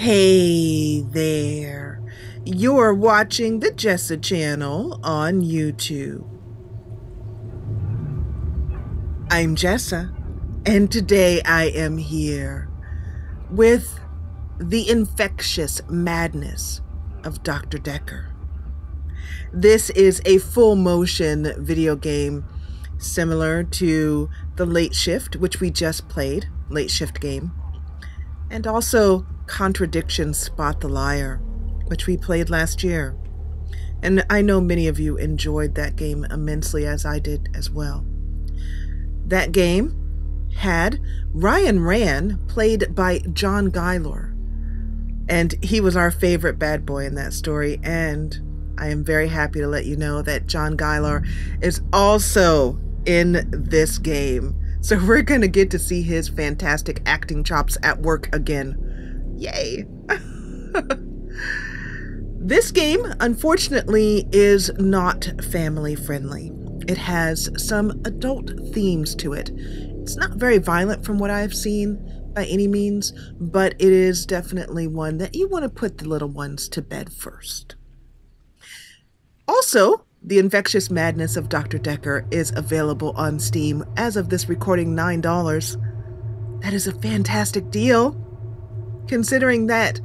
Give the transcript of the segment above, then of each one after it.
Hey there, you're watching the Jessa Channel on YouTube. I'm Jessa, and today I am here with the infectious madness of Dr. Dekker. This is a full motion video game similar to the Late Shift, which we just played, Late Shift game, and also Contradiction Spot the Liar, which we played last year. And I know many of you enjoyed that game immensely, as I did as well. That game had Ryan Rand, played by John Guylor, and he was our favorite bad boy in that story. And I am very happy to let you know that John Guylor is also in this game. So we're going to get to see his fantastic acting chops at work again. Yay! This game, unfortunately, is not family friendly. It has some adult themes to it. It's not very violent from what I've seen by any means, but it is definitely one that you want to put the little ones to bed first. Also, the Infectious Madness of Dr. Dekker is available on Steam as of this recording, $9. That is a fantastic deal, considering that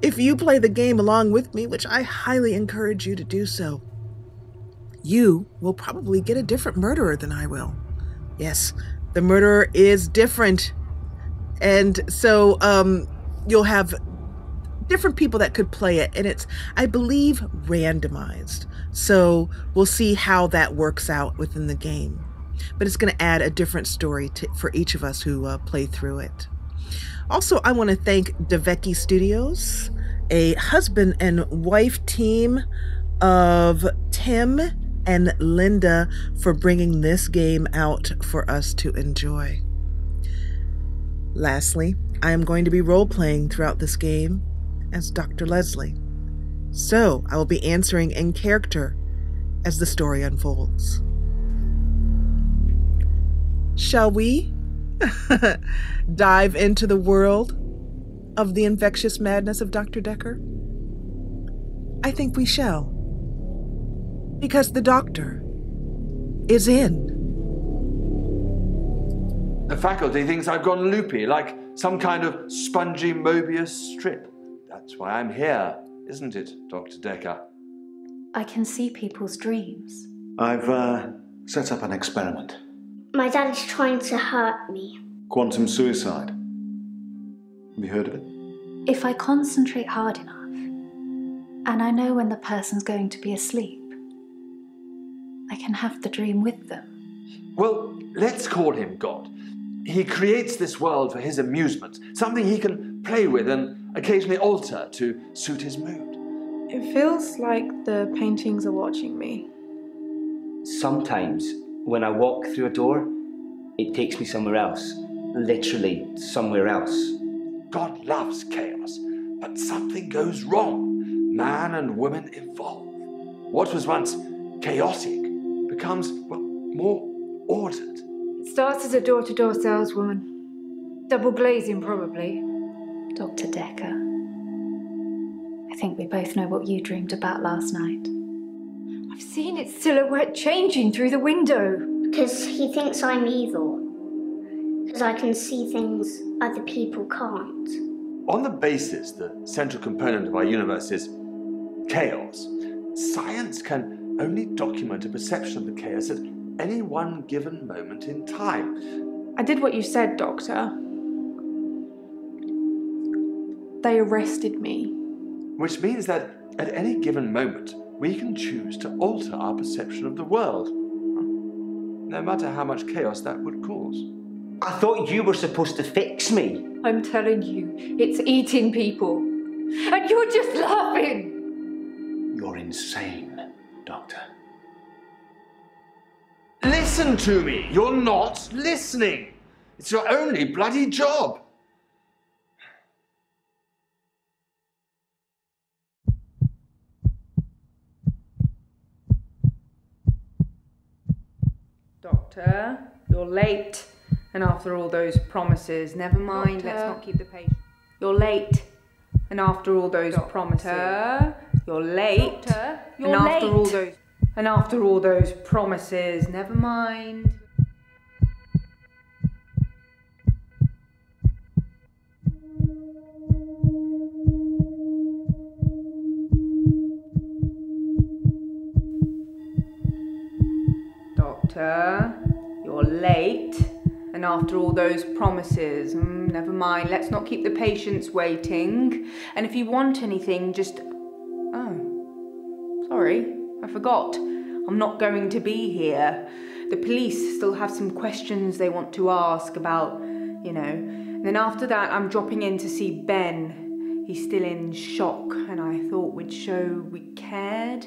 if you play the game along with me, which I highly encourage you to do so, you will probably get a different murderer than I will. Yes, the murderer is different. And so you'll have different people that could play it, and it's, I believe, randomized. So we'll see how that works out within the game. But it's going to add a different story for each of us who play through it. Also, I want to thank Deveki Studios, a husband and wife team of Tim and Linda, for bringing this game out for us to enjoy. Lastly, I am going to be role-playing throughout this game as Dr. Leslie. So I will be answering in character as the story unfolds. Shall we dive into the world of the infectious madness of Dr. Dekker? I think we shall, because the doctor is in. The faculty thinks I've gone loopy, like some kind of spongy Mobius strip. That's why I'm here, isn't it, Dr. Dekker? I can see people's dreams. I've set up an experiment. My dad is trying to hurt me. Quantum suicide. Have you heard of it? If I concentrate hard enough, and I know when the person's going to be asleep, I can have the dream with them. Well, let's call him God. He creates this world for his amusement, something he can play with and occasionally alter to suit his mood. It feels like the paintings are watching me. Sometimes, when I walk through a door, it takes me somewhere else. Literally, somewhere else. God loves chaos, but something goes wrong. Man and woman evolve. What was once chaotic becomes, well, more ordered. It starts as a door-to-door saleswoman. Double glazing, probably. Dr. Dekker, I think we both know what you dreamed about last night. I've seen its silhouette changing through the window. Because he thinks I'm evil. Because I can see things other people can't. On the basis the central component of our universe is chaos, science can only document a perception of the chaos at any one given moment in time. I did what you said, Doctor. They arrested me. Which means that at any given moment, we can choose to alter our perception of the world, no matter how much chaos that would cause. I thought you were supposed to fix me. I'm telling you, it's eating people. And you're just laughing. You're insane, Doctor. Listen to me! You're not listening! It's your only bloody job! Doctor, you're late. And after all those promises, never mind, Doctor. let's not keep the patient. You're late. And after all those promises, you're late. And after all those promises, never mind. Doctor, you're late. And after all those promises, never mind. Let's not keep the patients waiting. And if you want anything, just... Oh, sorry, I forgot. I'm not going to be here. The police still have some questions they want to ask about, you know. And then after that, I'm dropping in to see Ben. He's still in shock, and I thought we'd show we cared.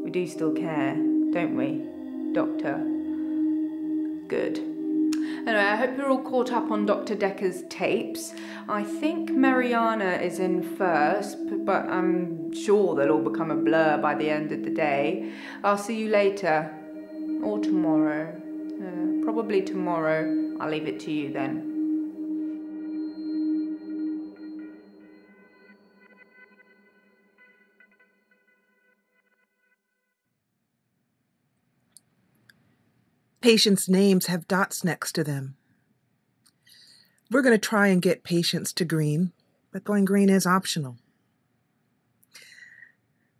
We do still care, don't we, Doctor? Good. Anyway, I hope you're all caught up on Dr. Dekker's tapes. I think Mariana is in first, but I'm sure they'll all become a blur by the end of the day. I'll see you later. Or tomorrow. Probably tomorrow. I'll leave it to you then. Patients' names have dots next to them. We're going to try and get patients to green, but going green is optional.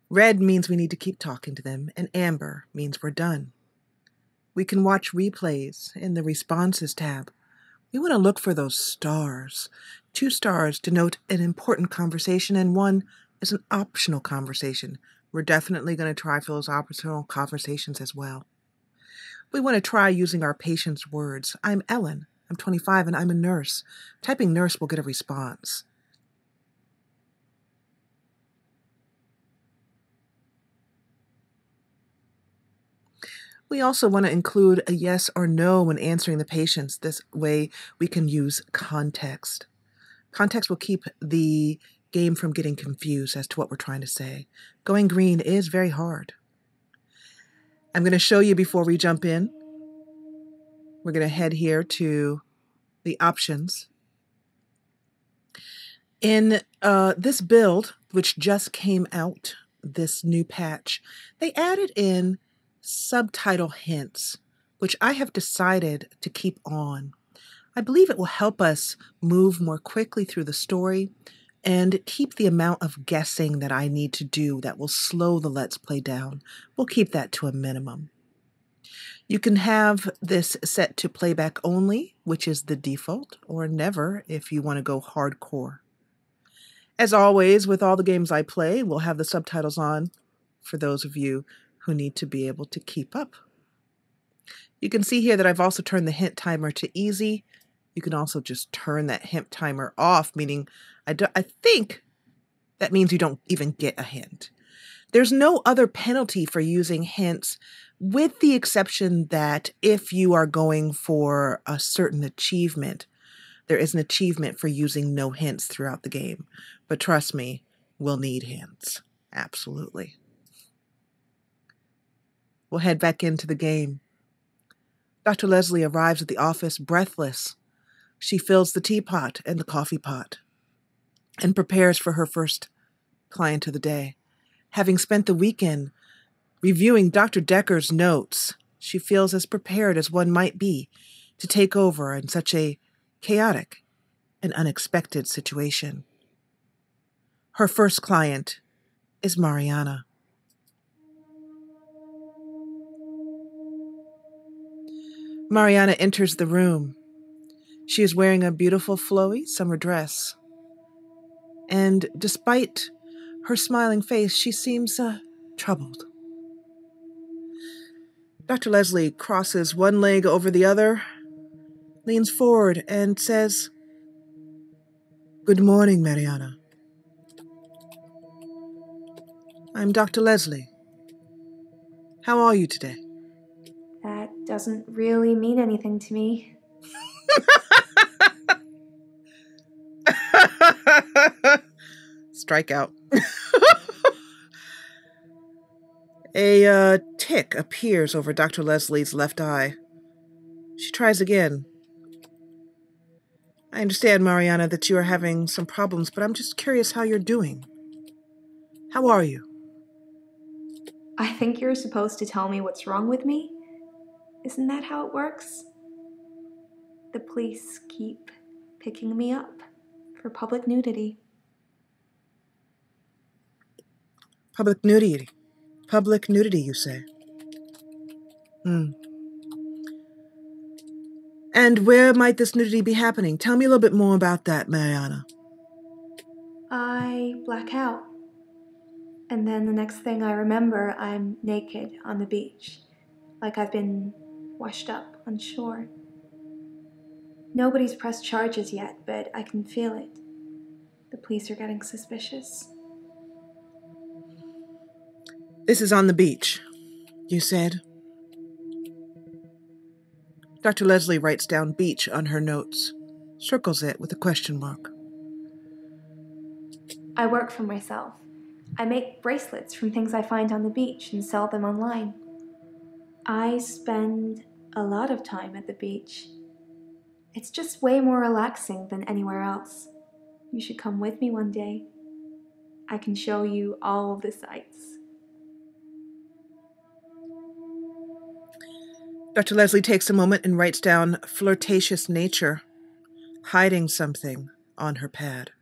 Red means we need to keep talking to them, and amber means we're done. We can watch replays in the responses tab. We want to look for those stars. 2 stars denote an important conversation, and 1 is an optional conversation. We're definitely going to try for those optional conversations as well. We want to try using our patient's words. I'm Ellen. I'm 25 and I'm a nurse. Typing nurse will get a response. We also want to include a yes or no when answering the patients. This way we can use context. Context will keep the game from getting confused as to what we're trying to say. Going green is very hard. I'm going to show you before we jump in. We're going to head here to the options. In this build, which just came out, this new patch, they added in subtitle hints, which I have decided to keep on. I believe it will help us move more quickly through the story and keep the amount of guessing that I need to do that will slow the Let's Play down. We'll keep that to a minimum. You can have this set to playback only, which is the default, or never if you want to go hardcore. As always, with all the games I play, we'll have the subtitles on for those of you who need to be able to keep up. You can see here that I've also turned the hint timer to easy. You can also just turn that hint timer off, meaning I think that means you don't even get a hint. There's no other penalty for using hints, with the exception that if you are going for a certain achievement, there is an achievement for using no hints throughout the game. But trust me, we'll need hints. Absolutely. We'll head back into the game. Dr. Leslie arrives at the office breathless. She fills the teapot and the coffee pot and prepares for her first client of the day. Having spent the weekend reviewing Dr. Dekker's notes, she feels as prepared as one might be to take over in such a chaotic and unexpected situation. Her first client is Mariana. Mariana enters the room. She is wearing a beautiful flowy summer dress. And despite her smiling face, she seems troubled. Dr. Leslie crosses one leg over the other, leans forward and says, "Good morning, Mariana. I'm Dr. Leslie. How are you today?" That doesn't really mean anything to me. Strike out. A tick appears over Dr. Leslie's left eye. She tries again. I understand, Mariana, that you are having some problems, but I'm just curious how you're doing. How are you? I think you're supposed to tell me what's wrong with me. Isn't that how it works? The police keep picking me up for public nudity. Public nudity. Public nudity, you say? And where might this nudity be happening? Tell me a little bit more about that, Mariana. I black out. And then the next thing I remember, I'm naked on the beach, like I've been washed up on shore. Nobody's pressed charges yet, but I can feel it. The police are getting suspicious. This is on the beach, you said. Dr. Leslie writes down beach on her notes, circles it with a question mark. I work for myself. I make bracelets from things I find on the beach and sell them online. I spend a lot of time at the beach. It's just way more relaxing than anywhere else. You should come with me one day. I can show you all of the sights. Dr. Leslie takes a moment and writes down flirtatious nature, hiding something on her pad.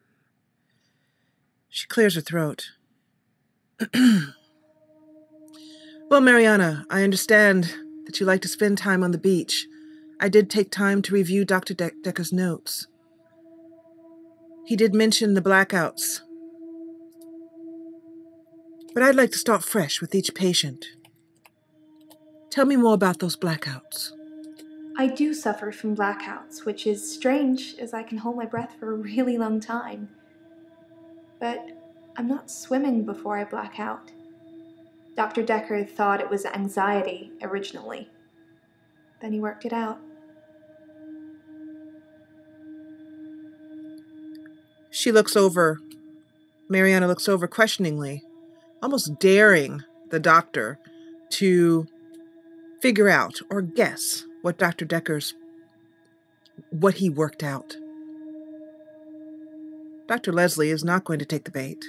She clears her throat. Well, Mariana, I understand that you like to spend time on the beach. I did take time to review Dr. Dekker's notes. He did mention the blackouts. But I'd like to start fresh with each patient. Tell me more about those blackouts. I do suffer from blackouts, which is strange as I can hold my breath for a really long time. But I'm not swimming before I black out. Dr. Dekker thought it was anxiety originally. Then he worked it out. Mariana looks over questioningly, almost daring the doctor to figure out or guess what what he worked out. Dr. Leslie is not going to take the bait,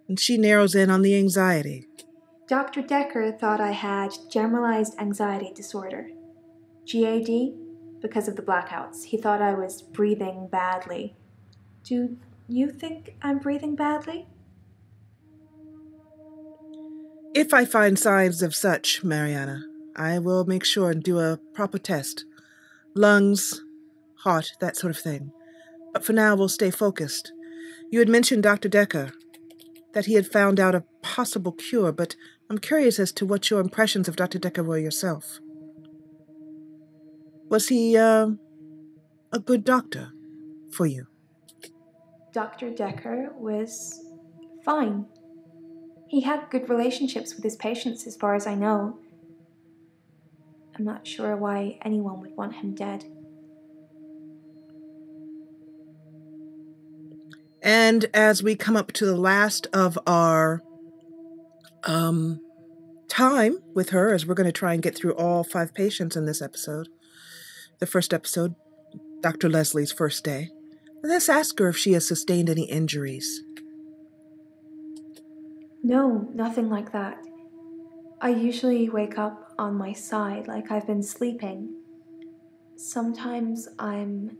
and she narrows in on the anxiety. Dr. Dekker thought I had generalized anxiety disorder, GAD, because of the blackouts. He thought I was breathing badly. Do you think I'm breathing badly? If I find signs of such, Mariana, I will make sure and do a proper test. Lungs, heart, that sort of thing. But for now, we'll stay focused. You had mentioned Dr. Dekker, that he had found out a possible cure, but I'm curious as to what your impressions of Dr. Dekker were yourself. Was he a good doctor for you? Dr. Dekker was fine. He had good relationships with his patients as far as I know. I'm not sure why anyone would want him dead. And as we come up to the last of our time with her, as we're going to try and get through all 5 patients in this episode, the first episode, Dr. Leslie's first day, let's ask her if she has sustained any injuries. No, nothing like that. I usually wake up on my side like I've been sleeping. Sometimes I'm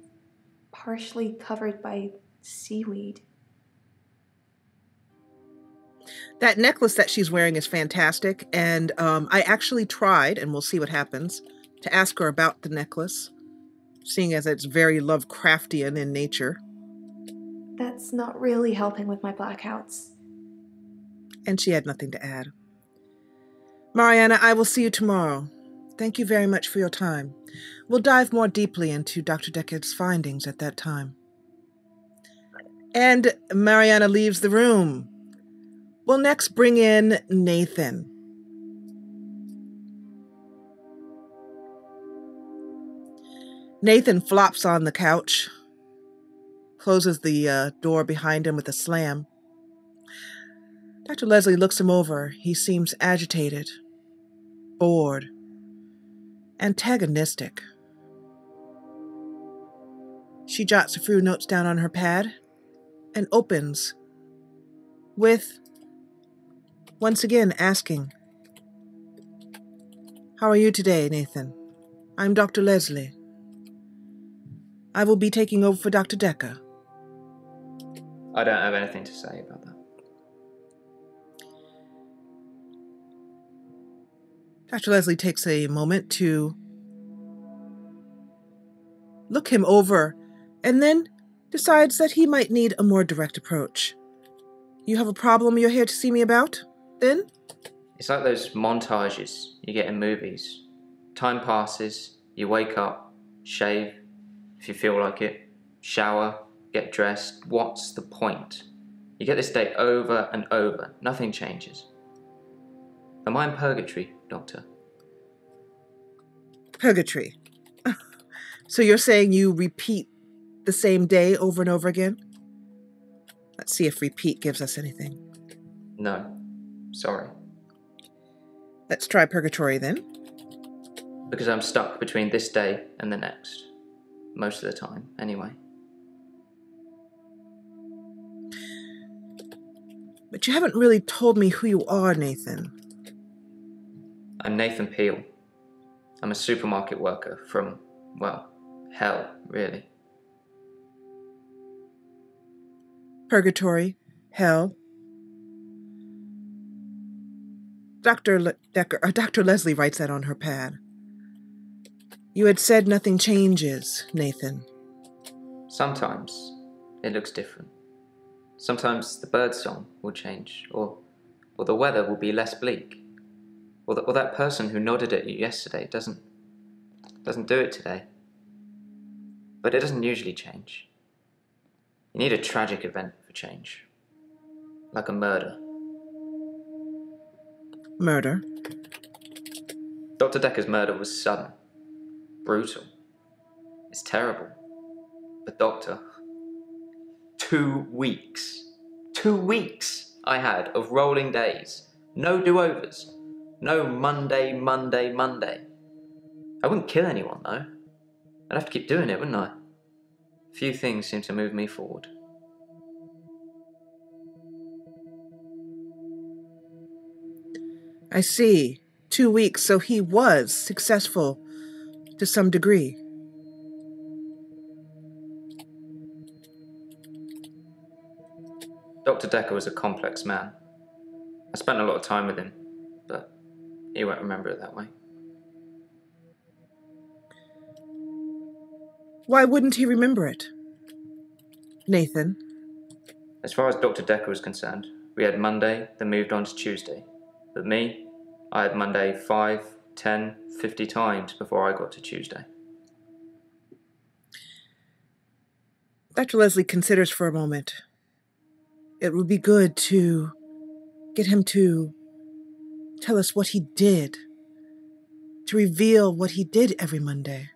partially covered by seaweed. That necklace that she's wearing is fantastic, and I actually tried, and we'll see what happens, to ask her about the necklace, seeing as it's very Lovecraftian in nature. That's not really helping with my blackouts. And she had nothing to add. Mariana, I will see you tomorrow. Thank you very much for your time. We'll dive more deeply into Dr. Dekker's findings at that time. And Mariana leaves the room. We'll next bring in Nathan. Nathan flops on the couch, closes the door behind him with a slam. Dr. Leslie looks him over. He seems agitated, bored, antagonistic. She jots a few notes down on her pad and opens with, once again, asking, "How are you today, Nathan? I'm Dr. Leslie. I will be taking over for Dr. Dekker." I don't have anything to say about that. Dr. Leslie takes a moment to look him over and then decides that he might need a more direct approach. "You have a problem you're here to see me about, then?" It's like those montages you get in movies. Time passes, you wake up, shave, if you feel like it, shower, get dressed. What's the point? You get this day over and over. Nothing changes. Am I in purgatory, Doctor? Purgatory. So you're saying you repeat the same day over and over again? Let's see if repeat gives us anything. No. Sorry. Let's try purgatory then. Because I'm stuck between this day and the next. Most of the time, anyway. But you haven't really told me who you are, Nathan. I'm Nathan Peel. I'm a supermarket worker from, well, hell, really. Purgatory, hell. Dr. Leslie writes that on her pad. "You had said nothing changes, Nathan." Sometimes it looks different. Sometimes the birdsong will change, or the weather will be less bleak. Or that person who nodded at you yesterday doesn't do it today. But it doesn't usually change. You need a tragic event for change. Like a murder. Murder? Dr. Dekker's murder was sudden. Brutal. It's terrible. But Doctor, 2 weeks. 2 weeks I had of rolling days. No do-overs. No Monday. I wouldn't kill anyone, though. I'd have to keep doing it, wouldn't I? Few things seem to move me forward. I see. 2 weeks, so he was successful to some degree. Dr. Dekker was a complex man. I spent a lot of time with him, but he won't remember it that way. Why wouldn't he remember it? Nathan? As far as Dr. Dekker was concerned, we had Monday, then moved on to Tuesday. But me, I had Monday 5, 10, 50 times before I got to Tuesday. Dr. Leslie considers for a moment. It would be good to get him to tell us what he did, to reveal what he did every Monday.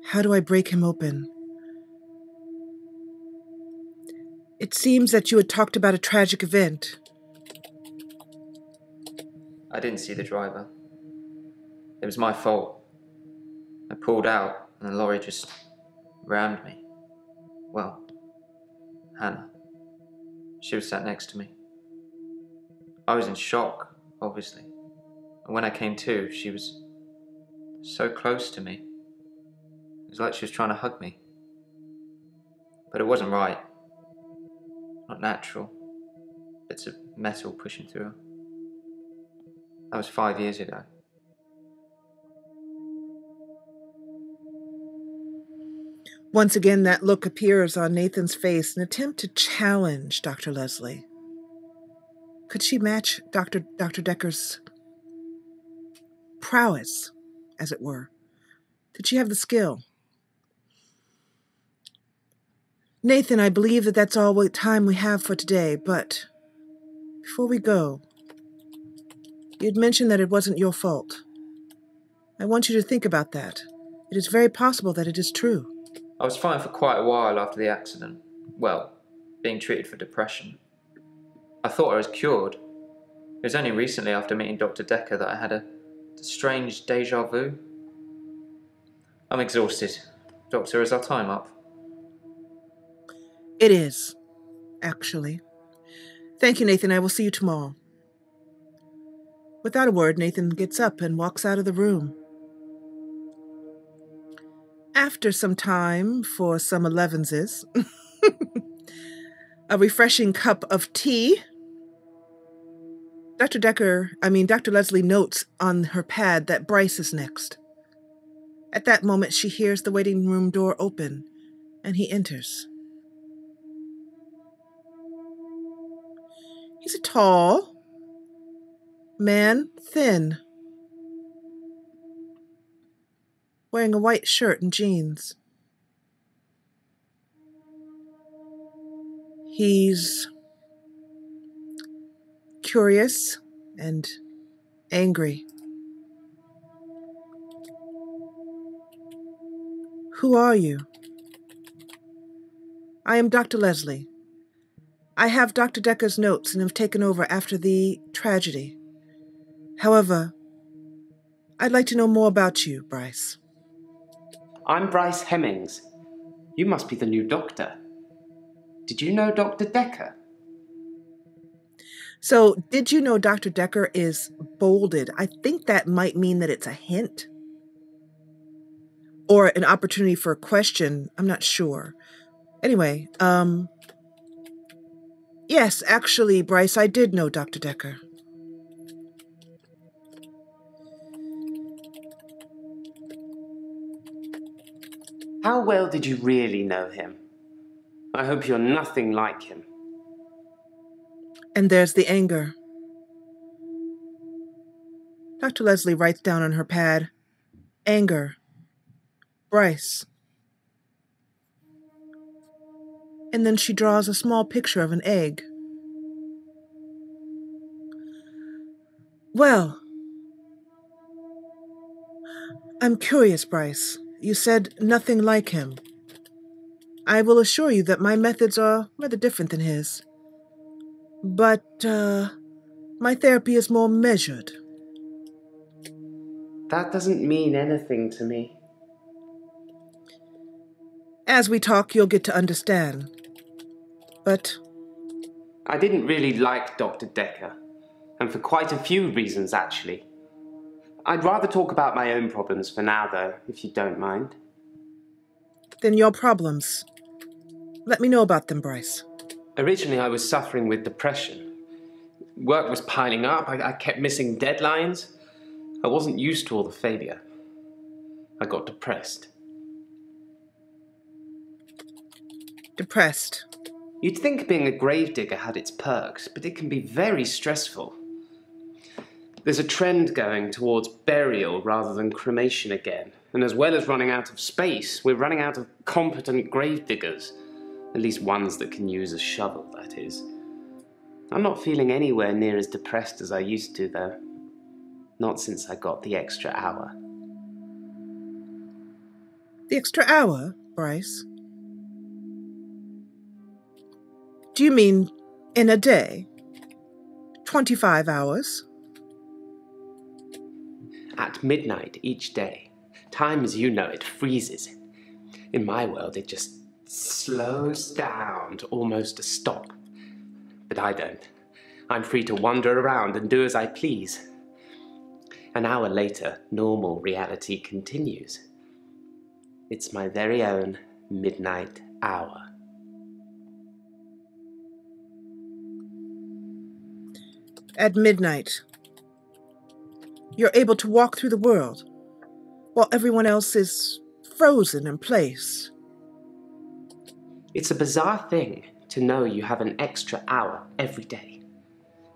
How do I break him open? It seems that you had talked about a tragic event. I didn't see the driver. It was my fault. I pulled out and the lorry just rammed me. Well, Hannah. She was sat next to me. I was in shock, obviously. And when I came to, she was so close to me. It was like she was trying to hug me. But it wasn't right. Not natural. Bits of metal pushing through her. That was 5 years ago. Once again, that look appears on Nathan's face, an attempt to challenge Dr. Leslie. Could she match Dr. Dekker's prowess, as it were? Did she have the skill? Nathan, I believe that that's all the time we have for today, but before we go, you'd mentioned that it wasn't your fault. I want you to think about that. It is very possible that it is true. I was fine for quite a while after the accident. Well, being treated for depression. I thought I was cured. It was only recently after meeting Dr. Dekker that I had a strange deja vu. I'm exhausted. Doctor, is our time up? It is, actually. Thank you, Nathan. I will see you tomorrow. Without a word, Nathan gets up and walks out of the room. After some time for some 11s, a refreshing cup of tea, Dr. Leslie notes on her pad that Bryce is next. At that moment, she hears the waiting room door open, and he enters. He's a tall man, thin, wearing a white shirt and jeans. He's curious and angry. Who are you? I am Dr. Leslie. I have Dr. Dekker's notes and have taken over after the tragedy. However, I'd like to know more about you, Bryce. I'm Bryce Hemmings. You must be the new doctor. Did you know Dr. Dekker? So, did you know Dr. Dekker is bolded? I think that might mean that it's a hint. Or an opportunity for a question. I'm not sure. Anyway, yes, actually, Bryce, I did know Dr. Dekker. How well did you really know him? I hope you're nothing like him. And there's the anger. Dr. Leslie writes down on her pad, anger. Bryce. And then she draws a small picture of an egg. Well, I'm curious, Bryce. You said nothing like him. I will assure you that my methods are rather different than his. But, my therapy is more measured. That doesn't mean anything to me. As we talk, you'll get to understand. But I didn't really like Dr. Dekker, and for quite a few reasons, actually. I'd rather talk about my own problems for now, though, if you don't mind. then your problems. Let me know about them, Bryce. Originally, I was suffering with depression. Work was piling up. I kept missing deadlines. I wasn't used to all the failure. I got depressed. Depressed. You'd think being a gravedigger had its perks, but it can be very stressful. There's a trend going towards burial rather than cremation again. And as well as running out of space, we're running out of competent gravediggers. At least ones that can use a shovel, that is. I'm not feeling anywhere near as depressed as I used to, though. Not since I got the extra hour. The extra hour, Bryce? Do you mean in a day? 25 hours? At midnight each day. Time as you know it freezes. In my world, it just slows down to almost a stop. But I don't. I'm free to wander around and do as I please. An hour later, normal reality continues. It's my very own midnight hour. At midnight, you're able to walk through the world, while everyone else is frozen in place. It's a bizarre thing to know you have an extra hour every day.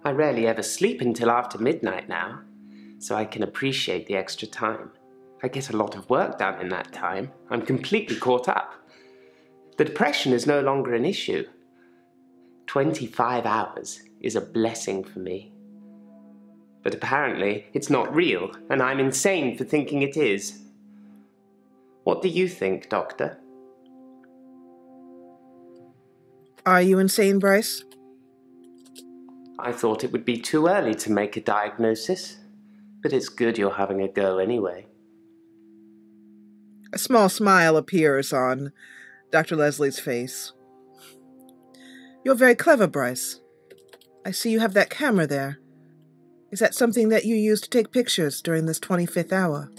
I rarely ever sleep until after midnight now, so I can appreciate the extra time. I get a lot of work done in that time. I'm completely caught up. The depression is no longer an issue. 25 hours is a blessing for me. But apparently, it's not real, and I'm insane for thinking it is. What do you think, Doctor? Are you insane, Bryce? I thought it would be too early to make a diagnosis, but it's good you're having a go anyway. A small smile appears on Dr. Leslie's face. You're very clever, Bryce. I see you have that camera there. Is that something that you use to take pictures during this 25th hour?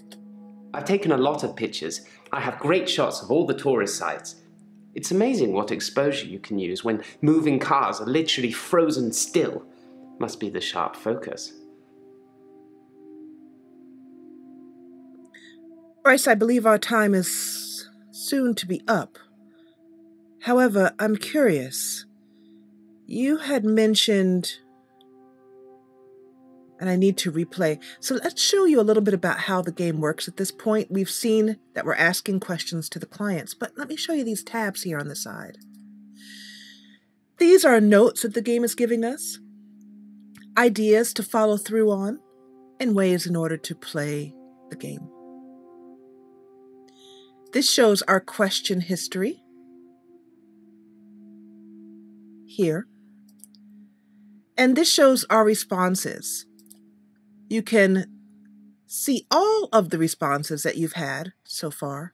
I've taken a lot of pictures. I have great shots of all the tourist sites. It's amazing what exposure you can use when moving cars are literally frozen still. Must be the sharp focus. Bryce, I believe our time is soon to be up. However, I'm curious. You had mentioned, and I need to replay. So let's show you a little bit about how the game works at this point. We've seen that we're asking questions to the clients, but let me show you these tabs here on the side. These are notes that the game is giving us, ideas to follow through on, and ways in order to play the game. This shows our question history here. And this shows our responses. You can see all of the responses that you've had so far,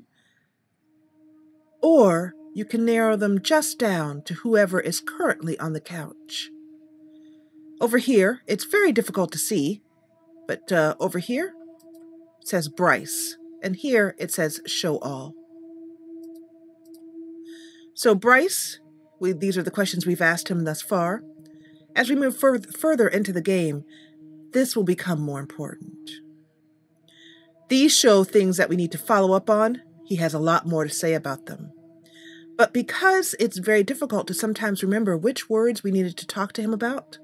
or you can narrow them just down to whoever is currently on the couch. Over here, it's very difficult to see, but over here it says Bryce, and here it says Show All. So Bryce, these are the questions we've asked him thus far. As we move further into the game, this will become more important. These show things that we need to follow up on. He has a lot more to say about them. But because it's very difficult to sometimes remember which words we needed to talk to him about,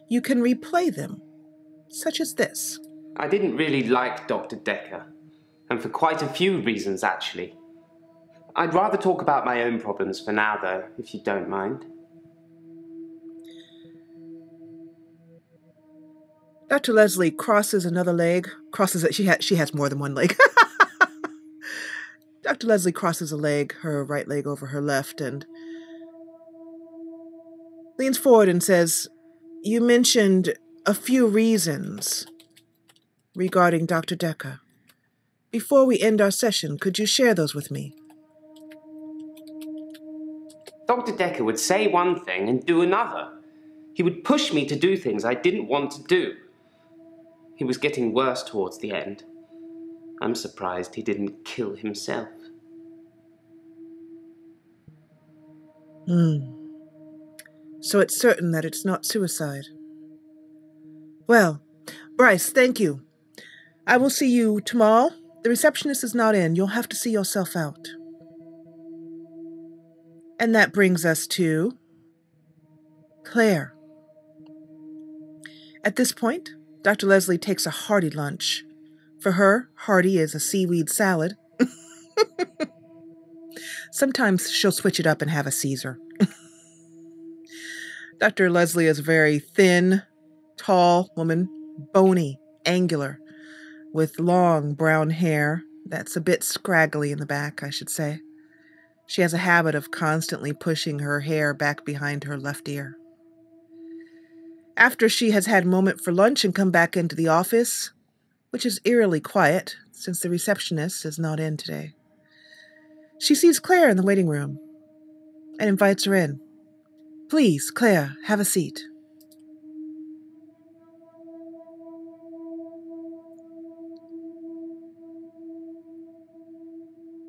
you can replay them, such as this. I didn't really like Dr. Dekker, and for quite a few reasons, actually. I'd rather talk about my own problems for now, though, if you don't mind. Dr. Leslie crosses another leg. Crosses it. She has more than one leg. Dr. Leslie crosses a leg, her right leg over her left, and leans forward and says, "You mentioned a few reasons regarding Dr. Dekker. Before we end our session, could you share those with me?" Dr. Dekker would say one thing and do another. He would push me to do things I didn't want to do. He was getting worse towards the end. I'm surprised he didn't kill himself. So it's certain that it's not suicide. Well, Bryce, thank you. I will see you tomorrow. The receptionist is not in. You'll have to see yourself out. And that brings us to Claire. At this point, Dr. Leslie takes a hearty lunch. For her, hearty is a seaweed salad. Sometimes she'll switch it up and have a Caesar. Dr. Leslie is a very thin, tall woman, bony, angular, with long brown hair that's a bit scraggly in the back, I should say. She has a habit of constantly pushing her hair back behind her left ear. After she has had a moment for lunch and come back into the office, which is eerily quiet since the receptionist is not in today, she sees Claire in the waiting room and invites her in. "Please, Claire, have a seat."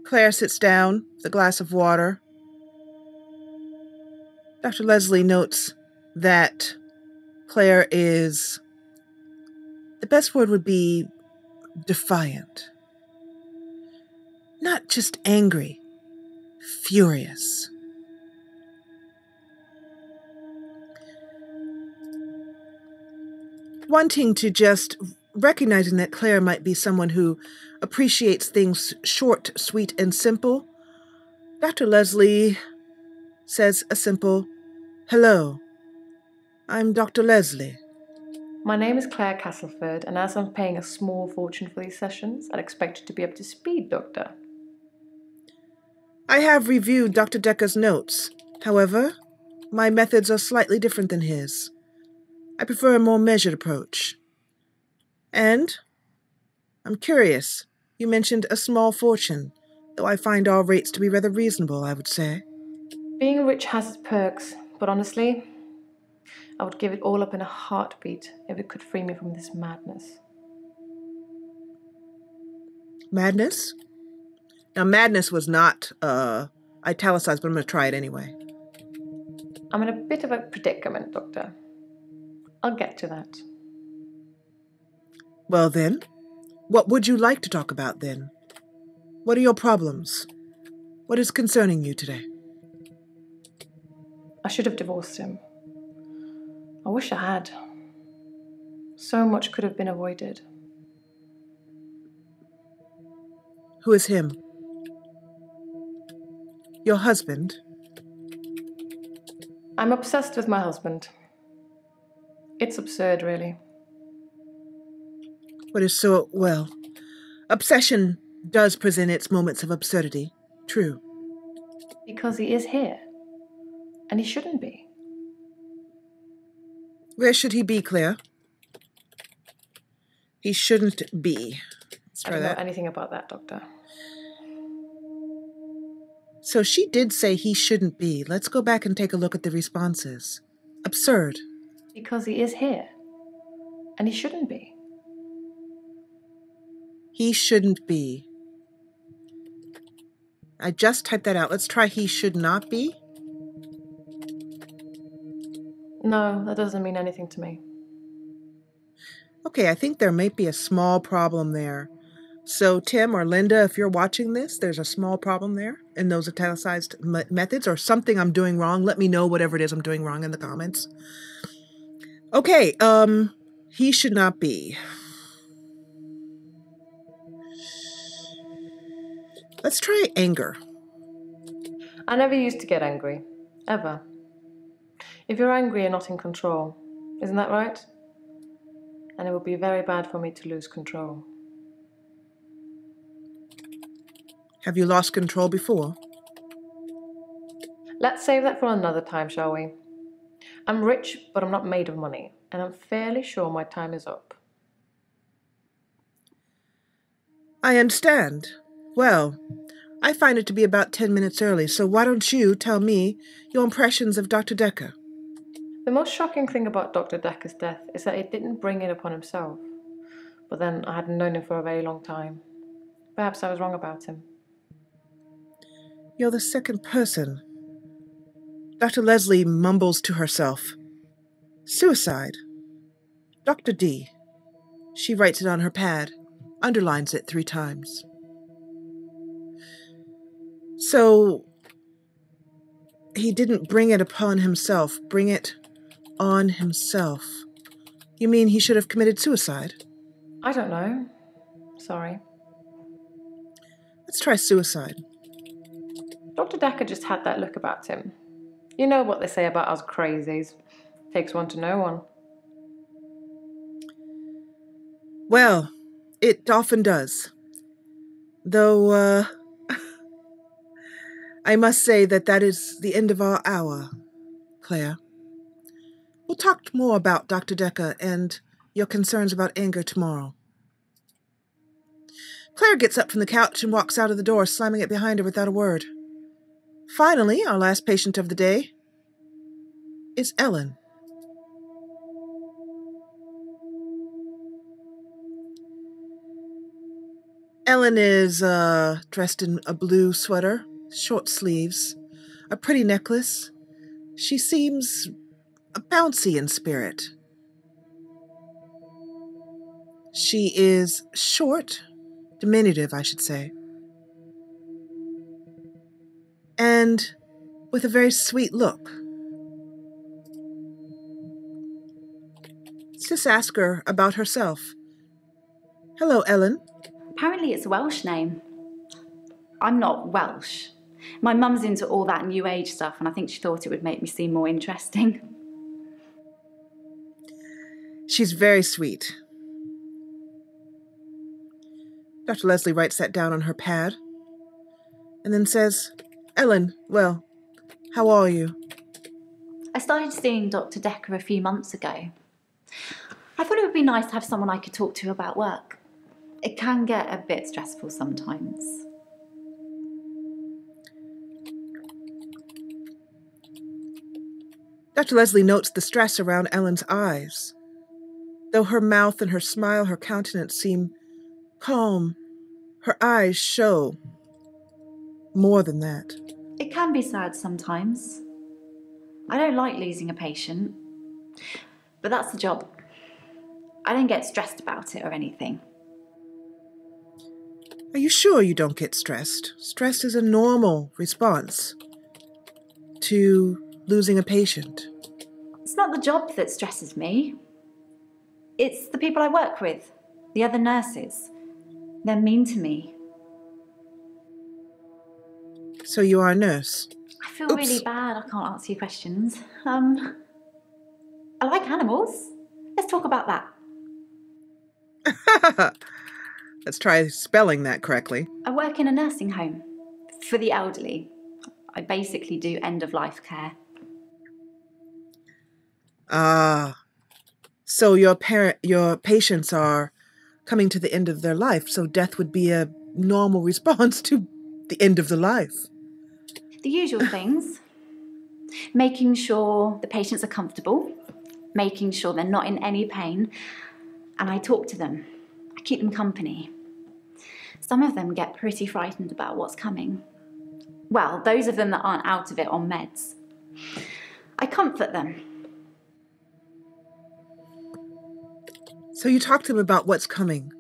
Claire sits down with a glass of water. Dr. Leslie notes that Claire is, the best word would be defiant. Not just angry, furious. Wanting to just recognizing that Claire might be someone who appreciates things short, sweet, and simple, Dr. Leslie says a simple, "Hello, I'm Dr. Leslie." My name is Claire Castleford, and as I'm paying a small fortune for these sessions, I'd expect you to be up to speed, Doctor. I have reviewed Dr. Dekker's notes. However, my methods are slightly different than his. I prefer a more measured approach. And I'm curious. You mentioned a small fortune. though I find all rates to be rather reasonable, I would say. Being rich has its perks, but honestly, I would give it all up in a heartbeat if it could free me from this madness. Madness? Now, madness was not italicized, but I'm going to try it anyway. I'm in a bit of a predicament, Doctor. I'll get to that. Well then, what would you like to talk about then? What are your problems? What is concerning you today? I should have divorced him. I wish I had. So much could have been avoided. Who is him? Your husband? I'm obsessed with my husband. It's absurd, really. What is so, well, obsession does present its moments of absurdity. True. Because he is here. And he shouldn't be. Where should he be, Claire? He shouldn't be. Let's try I don't that. know anything about that, Doctor. So she did say he shouldn't be. Let's go back and take a look at the responses. Absurd. Because he is here. And he shouldn't be. He shouldn't be. I just typed that out. Let's try he should not be. No, that doesn't mean anything to me. Okay, I think there may be a small problem there. So Tim or Linda, if you're watching this, there's a small problem there in those italicized methods or something I'm doing wrong. Let me know whatever it is I'm doing wrong in the comments. Okay, he should not be. Let's try anger. I never used to get angry. Ever. If you're angry, you're not in control. Isn't that right? And it would be very bad for me to lose control. Have you lost control before? Let's save that for another time, shall we? I'm rich, but I'm not made of money. And I'm fairly sure my time is up. I understand. Well, I find it to be about 10 minutes early, so why don't you tell me your impressions of Dr. Dekker? The most shocking thing about Dr. Dekker's death is that he didn't bring it upon himself. But then I hadn't known him for a very long time. Perhaps I was wrong about him. You're the second person. Dr. Leslie mumbles to herself. Suicide. Dr. D. She writes it on her pad, underlines it 3 times. So, he didn't bring it upon himself. Bring it on himself. You mean he should have committed suicide? I don't know. Sorry. Let's try suicide. Dr. Dekker just had that look about him. You know what they say about us crazies. Takes one to know one. Well, it often does. Though, I must say that is the end of our hour, Claire. We'll talk more about Dr. Dekker and your concerns about anger tomorrow. Claire gets up from the couch and walks out of the door, slamming it behind her without a word. Finally, our last patient of the day is Ellen. Ellen is dressed in a blue sweater, short sleeves, a pretty necklace. She seems bouncy in spirit. She is short, diminutive, I should say, and with a very sweet look. Let's just ask her about herself. Hello, Ellen. Apparently it's a Welsh name. I'm not Welsh. My mum's into all that New Age stuff, and I think she thought it would make me seem more interesting. She's very sweet. Dr. Leslie writes that down on her pad and then says, Ellen, well, how are you? I started seeing Dr. Dekker a few months ago. I thought it would be nice to have someone I could talk to about work. It can get a bit stressful sometimes. Dr. Leslie notes the stress around Ellen's eyes. Though her mouth and her smile, her countenance seem calm, her eyes show more than that. It can be sad sometimes. I don't like losing a patient, but that's the job. I don't get stressed about it or anything. Are you sure you don't get stressed? Stress is a normal response to losing a patient. It's not the job that stresses me. It's the people I work with, the other nurses. They're mean to me. So you are a nurse? I feel really bad I can't answer your questions. I like animals. Let's talk about that. Let's try spelling that correctly. I work in a nursing home for the elderly. I basically do end-of-life care. So your patients are coming to the end of their life, so death would be a normal response to the end of the life. The usual things. Making sure the patients are comfortable, making sure they're not in any pain, and I talk to them. I keep them company. Some of them get pretty frightened about what's coming. Well, those of them that aren't out of it on meds. I comfort them. So you talk to them about what's coming.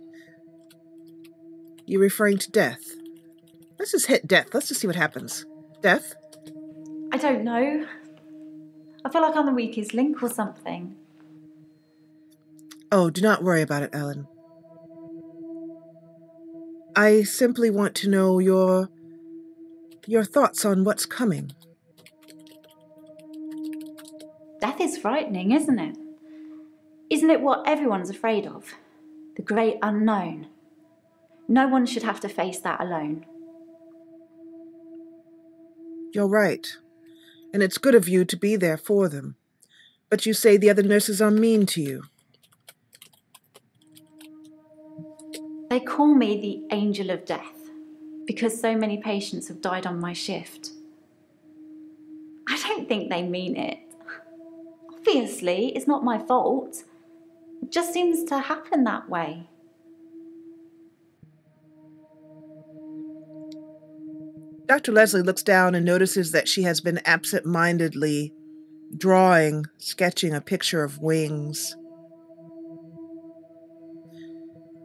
You're referring to death. Let's just hit death. Let's just see what happens. Death? I don't know. I feel like I'm the weakest link or something. Oh, do not worry about it, Ellen. I simply want to know your thoughts on what's coming. Death is frightening, isn't it? Isn't it what everyone's afraid of? The great unknown. No one should have to face that alone. You're right. And it's good of you to be there for them. But you say the other nurses are mean to you. They call me the angel of death because so many patients have died on my shift. I don't think they mean it. Obviously, it's not my fault. It just seems to happen that way. Dr. Leslie looks down and notices that she has been absent-mindedly sketching a picture of wings.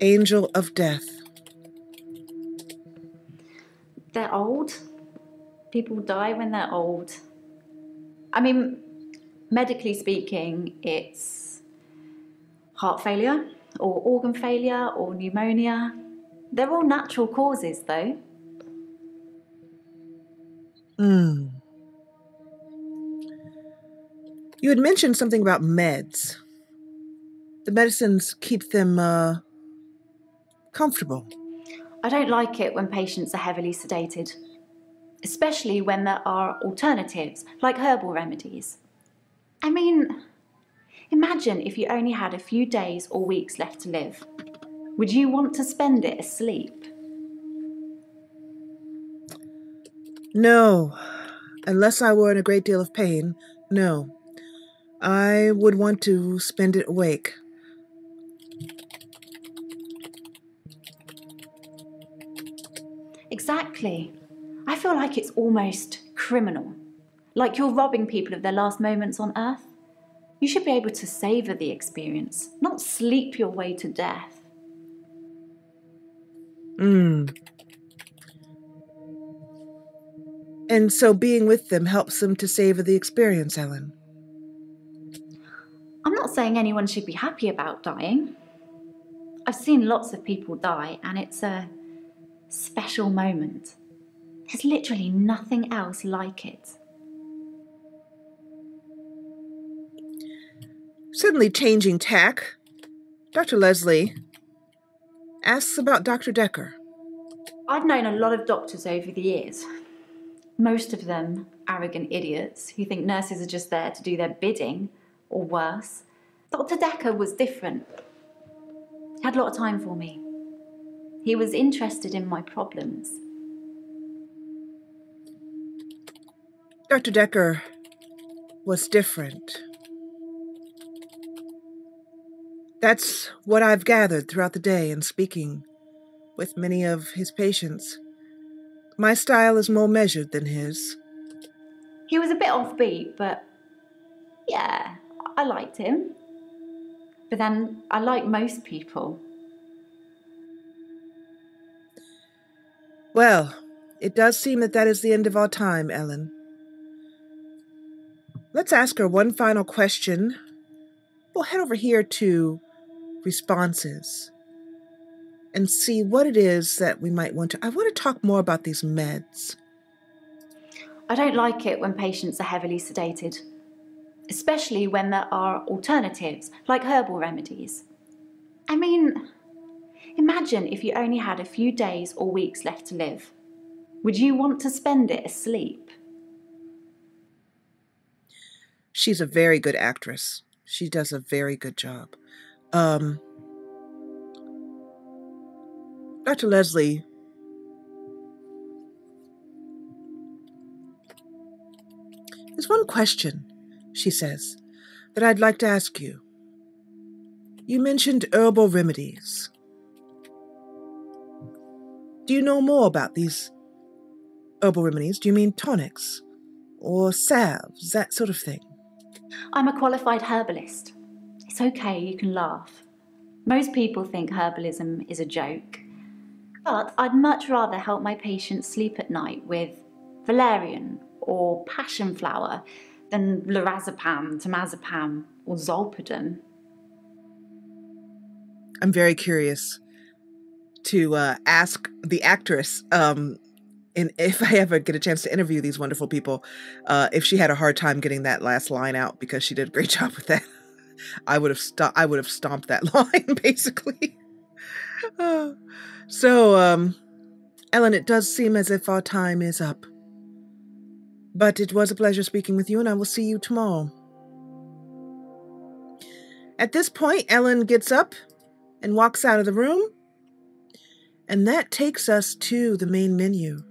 Angel of death. They're old. People die when they're old. I mean, medically speaking, it's heart failure or organ failure or pneumonia. They're all natural causes, though. You had mentioned something about meds. The medicines keep them comfortable. I don't like it when patients are heavily sedated, especially when there are alternatives, like herbal remedies. I mean, imagine if you only had a few days or weeks left to live. Would you want to spend it asleep? No. Unless I were in a great deal of pain, no. I would want to spend it awake. Exactly. I feel like it's almost criminal. Like you're robbing people of their last moments on Earth. You should be able to savour the experience, not sleep your way to death. And so being with them helps them to savor the experience, Ellen. I'm not saying anyone should be happy about dying. I've seen lots of people die, and it's a special moment. There's literally nothing else like it. Suddenly changing tack, Dr. Leslie asks about Dr. Dekker. I've known a lot of doctors over the years. Most of them arrogant idiots who think nurses are just there to do their bidding, or worse. Dr. Dekker was different. He had a lot of time for me. He was interested in my problems. Dr. Dekker was different. That's what I've gathered throughout the day in speaking with many of his patients. My style is more measured than his. He was a bit offbeat, but yeah, I liked him. But then I like most people. Well, it does seem that is the end of our time, Ellen. Let's ask her one final question. We'll head over here to responses and see what it is that we might want to... I want to talk more about these meds. I don't like it when patients are heavily sedated, especially when there are alternatives, like herbal remedies. I mean, imagine if you only had a few days or weeks left to live. Would you want to spend it asleep? She's a very good actress. She does a very good job. Dr. Leslie, there's one question, she says, that I'd like to ask you. You mentioned herbal remedies. Do you know more about these herbal remedies? Do you mean tonics or salves, that sort of thing? I'm a qualified herbalist. It's okay, you can laugh. Most people think herbalism is a joke. But I'd much rather help my patients sleep at night with valerian or passion flower than lorazepam, temazepam or zolpidem. I'm very curious to ask the actress, and if I ever get a chance to interview these wonderful people, if she had a hard time getting that last line out, because she did a great job with that. I would have stomped that line, basically. So, Ellen, it does seem as if our time is up. But it was a pleasure speaking with you, and I will see you tomorrow. At this point, Ellen gets up and walks out of the room, and that takes us to the main menu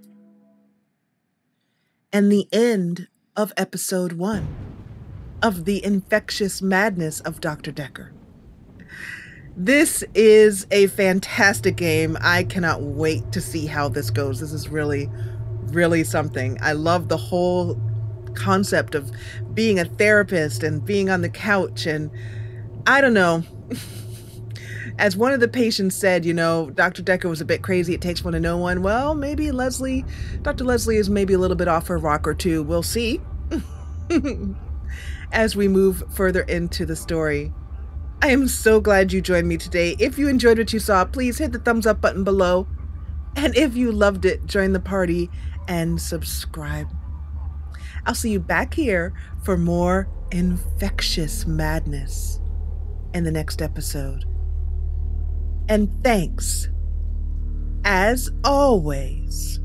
and the end of episode 1 of the Infectious Madness of Dr. Dekker. This is a fantastic game. I cannot wait to see how this goes. This is really, really something. I love the whole concept of being a therapist and being on the couch, and I don't know. As one of the patients said, Dr. Dekker was a bit crazy. It takes one to know one. Well, maybe Dr. Leslie is maybe a little bit off her rocker too. We'll see as we move further into the story. I am so glad you joined me today. If you enjoyed what you saw, please hit the thumbs up button below. And if you loved it, join the party and subscribe. I'll see you back here for more Infectious Madness in the next episode. And thanks, as always,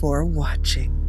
for watching.